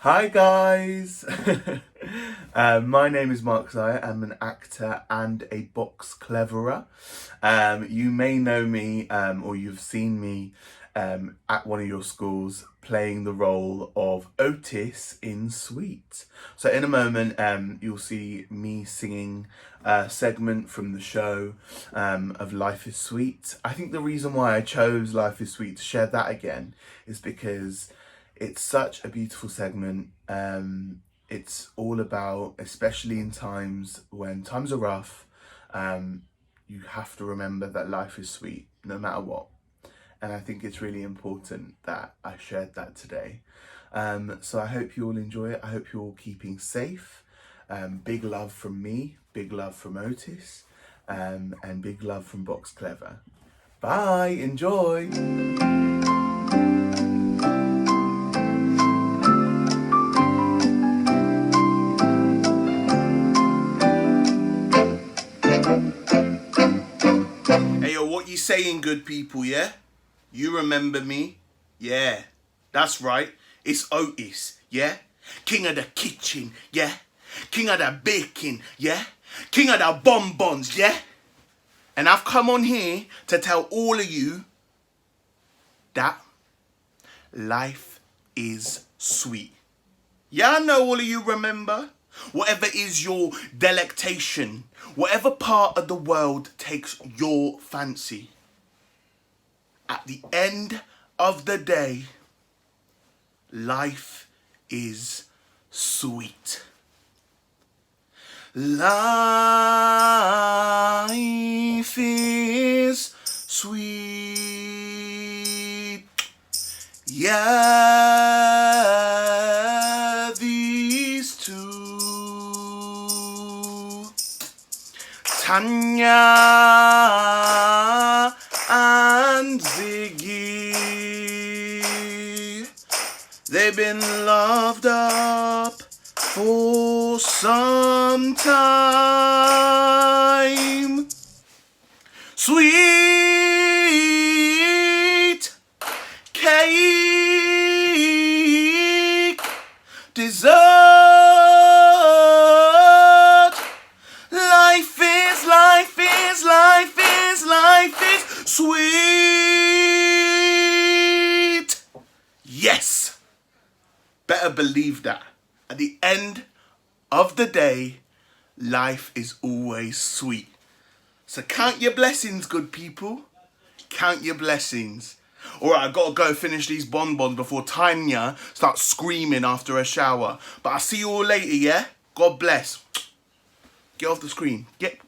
Hi guys! My name is Marc. I am an actor and a box cleverer. You may know me or you've seen me at one of your schools playing the role of Otis in Sweet. So in a moment you'll see me singing a segment from the show of Life is Sweet. I think the reason why I chose Life is Sweet to share that again is because it's such a beautiful segment. It's all about, especially in times when times are rough, you have to remember that life is sweet no matter what. And I think it's really important that I shared that today. So I hope you all enjoy it. I hope you're all keeping safe. Big love from me, big love from Otis, and big love from Box Clever. Bye, enjoy. Hey yo, what you saying, good people, yeah? You remember me? Yeah, that's right. It's Otis, yeah? King of the kitchen, yeah? King of the baking, yeah? King of the bonbons, yeah? And I've come on here to tell all of you that life is sweet. Yeah, I know all of you remember. Whatever is your delectation, whatever part of the world takes your fancy, at the end of the day, life is sweet. Life is sweet. Yeah, these two, Tanya and Ziggy, they've been loved up for some time. Sweet cake, dessert, life is sweet. Yes, better believe that. At the end of the day, life is always sweet. So count your blessings, good people. Count your blessings. Alright, I gotta go finish these bonbons before Tanya starts screaming after a shower. But I'll see you all later, yeah? God bless. Get off the screen. Get